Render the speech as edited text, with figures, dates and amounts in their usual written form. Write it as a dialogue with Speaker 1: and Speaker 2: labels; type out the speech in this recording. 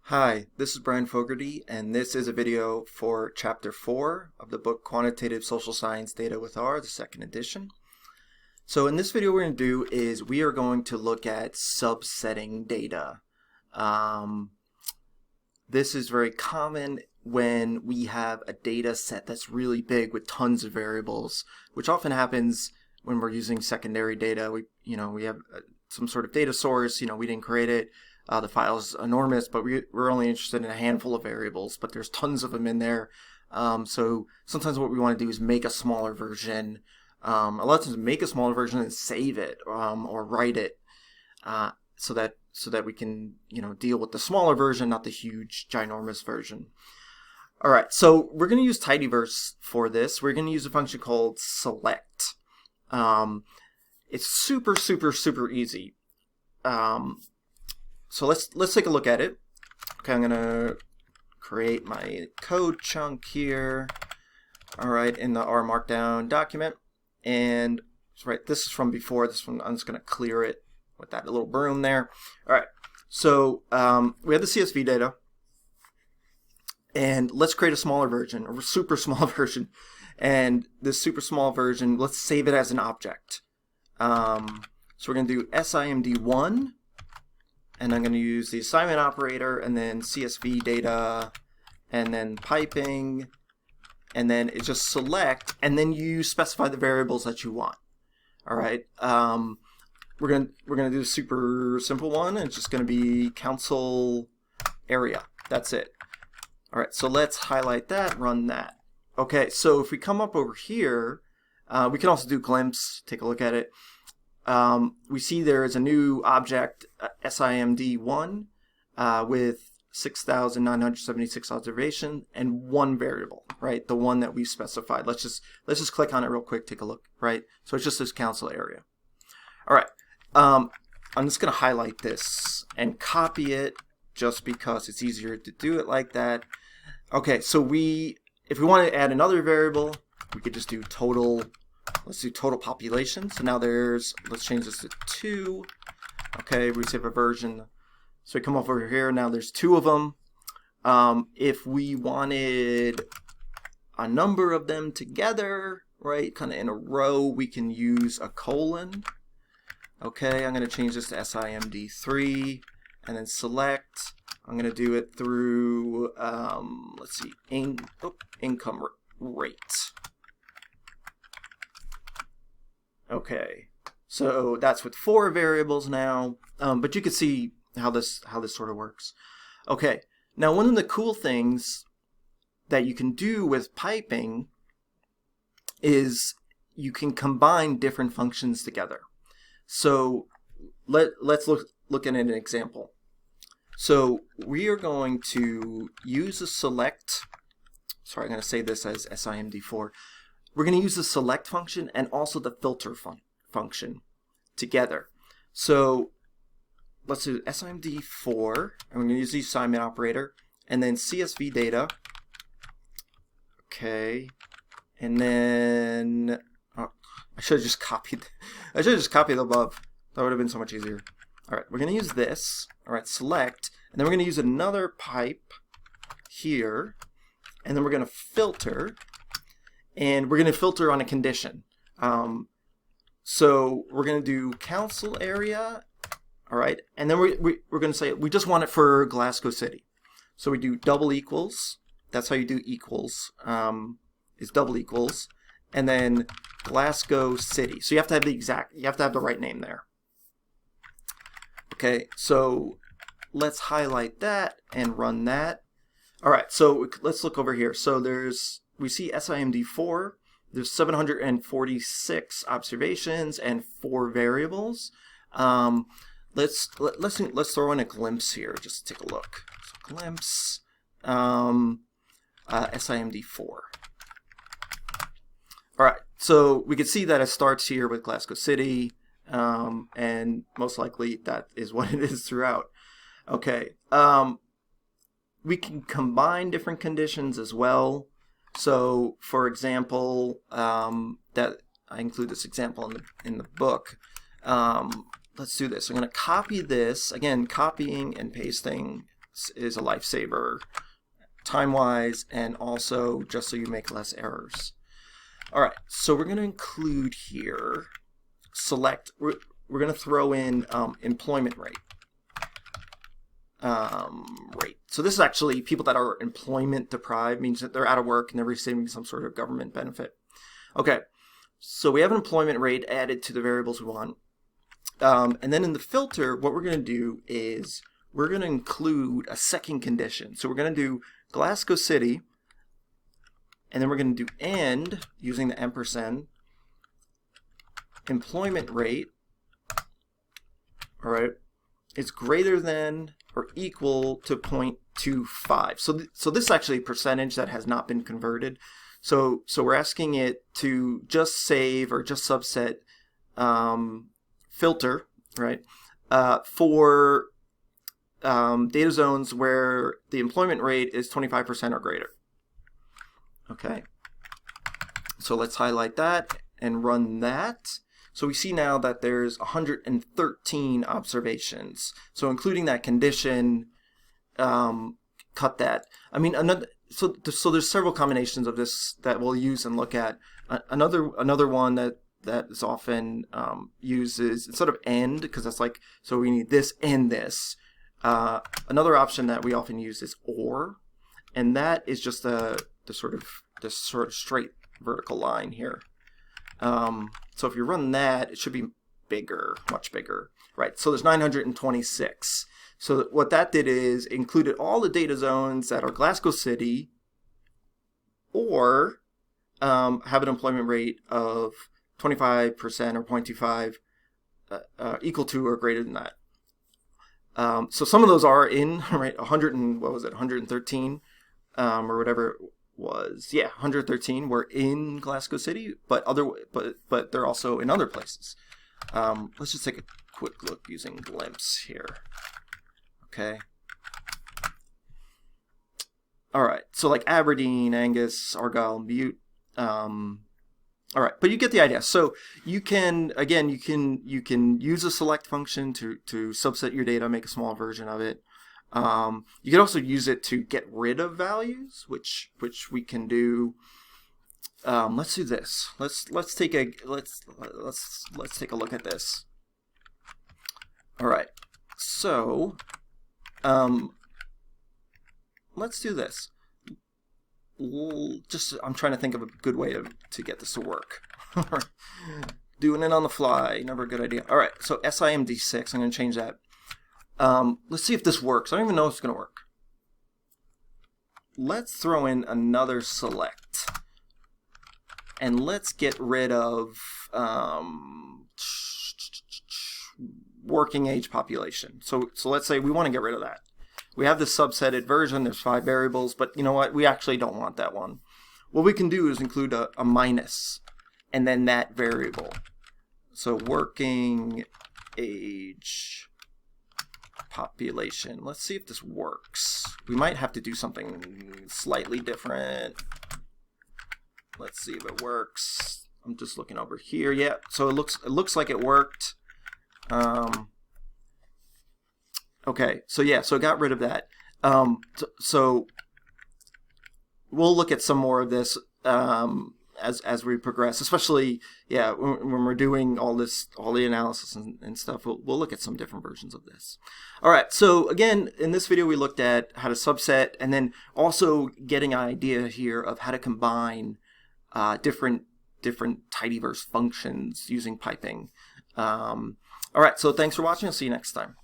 Speaker 1: Hi, this is Brian Fogarty, and this is a video for Chapter 4 of the book Quantitative Social Science Data with R, the second edition. So in this video, what we're going to do is we are going to look at subsetting data. This is very common when we have a data set that's really big with tons of variables, which often happens when we're using secondary data. We have some sort of data source, we didn't create it. The file is enormous, but we're only interested in a handful of variables, but there's tons of them in there. So sometimes what we want to do is make a smaller version. A lot of times make a smaller version and save it or write it so that we can deal with the smaller version, not the huge, ginormous version. All right, so we're going to use tidyverse for this. We're going to use a function called select. It's super, super, super easy. So let's take a look at it. Okay, I'm gonna create my code chunk here. All right, in the R Markdown document, and right, this is from before. This one I'm just gonna clear it with that little broom there. All right, so we have the CSV data, and let's create a smaller version, or a super small version. And this super small version, let's save it as an object. So we're gonna do SIMD1. And I'm going to use the assignment operator, and then CSV data, and then piping, and then it just select, and then you specify the variables that you want. All right. We're gonna do a super simple one. It's just going to be council area. That's it. All right. So let's highlight that, run that. Okay. So if we come up over here, we can also do glimpse. Take a look at it. We see there is a new object, SIMD1, with 6,976 observations and one variable, right? The one that we specified. Let's just click on it real quick, take a look, right? So it's just this council area. All right. I'm just going to highlight this and copy it just because it's easier to do it like that. Okay, so if we want to add another variable, we could just do total. Let's do total population. So now let's change this to 2. Okay, we save a version. So we come over here, now there's 2 of them. If we wanted a number of them together, right, kind of in a row, we can use a colon. Okay, I'm going to change this to SIMD3 and then select. I'm going to do it through, let's see, income rate. Okay, so that's with 4 variables now, but you can see how this sort of works. Okay, now one of the cool things that you can do with piping is you can combine different functions together. So let's look at an example. So we are going to use a select. Sorry, I'm going to say this as SIMD4. We're going to use the select function and also the filter function together. So let's do SIMD4, and we're going to use the assignment operator, and then CSV data. Okay, and then I should have just copied. I should have just copied above. That would have been so much easier. All right, we're going to use this. All right, select, and then we're going to use another pipe here, and then we're going to filter. And we're going to filter on a condition. So we're going to do council area, all right? And then we're going to say we just want it for Glasgow City. So we do double equals. That's how you do equals, is double equals. And then Glasgow City. So you have to have the right name there. Okay, so let's highlight that and run that. All right, so let's look over here. So we see SIMD4, there's 746 observations and 4 variables. Let's throw in a glimpse here, just to take a look. So glimpse, SIMD4. All right, so we can see that it starts here with Glasgow City, and most likely that is what it is throughout. Okay, we can combine different conditions as well. So, for example, that I include this example in the book. Let's do this. I'm going to copy this again, copying and pasting is a lifesaver time-wise, and also just so you make less errors. All right, so we're going to include here, we're going to throw in employment rate. So this is actually people that are employment deprived, means that they're out of work and they're receiving some sort of government benefit. Okay, so we have an employment rate added to the variables we want. And then in the filter, what we're going to do is we're going to include a second condition. So we're going to do Glasgow City, and then we're going to do and, using the ampersand, employment rate, all right, is greater than or equal to 0.25. So this is actually a percentage that has not been converted. So we're asking it to just save or just subset filter, right, for data zones where the employment rate is 25% or greater. Okay, so let's highlight that and run that. So we see now that there's 113 observations. So including that condition, cut that. I mean, so there's several combinations of this that we'll use and look at. Another one that is often used is instead of and, because that's like, so we need this and this. Another option that we often use is or, and that is just the sort of straight vertical line here. So if you run that, it should be bigger, much bigger, right? So there's 926. So what that did is included all the data zones that are Glasgow City or have an employment rate of 25% or 0.25 equal to or greater than that. So some of those are in, right, 113 or whatever it was. Yeah, 113 were in Glasgow City, but they're also in other places. Let's just take a quick look using glimpse here. Okay. All right, so like Aberdeen, Angus, Argyll, Bute. All right, but you get the idea. So you can, again, you can use a select function to subset your data, make a small version of it. You can also use it to get rid of values, which we can do. Let's do this. Let's take a look at this. All right, so let's do this. I'm trying to think of a good way to get this to work. Doing it on the fly, never a good idea. All right, so SIMD6, I'm going to change that. Let's see if this works. I don't even know if it's going to work. Let's throw in another select. And let's get rid of working age population. So let's say we want to get rid of that. We have this subsetted version, there's 5 variables, but you know what? We actually don't want that one. What we can do is include a minus and then that variable. So working age population. Let's see if this works. We might have to do something slightly different. Let's see if it works. I'm just looking over here. Yeah, so it looks like it worked. Okay, so yeah, so it got rid of that. So we'll look at some more of this as we progress, especially when we're doing all the analysis and stuff. We'll look at some different versions of this. All right, so again, in this video we looked at how to subset and then also getting an idea here of how to combine different tidyverse functions using piping. All right, so thanks for watching. I'll see you next time.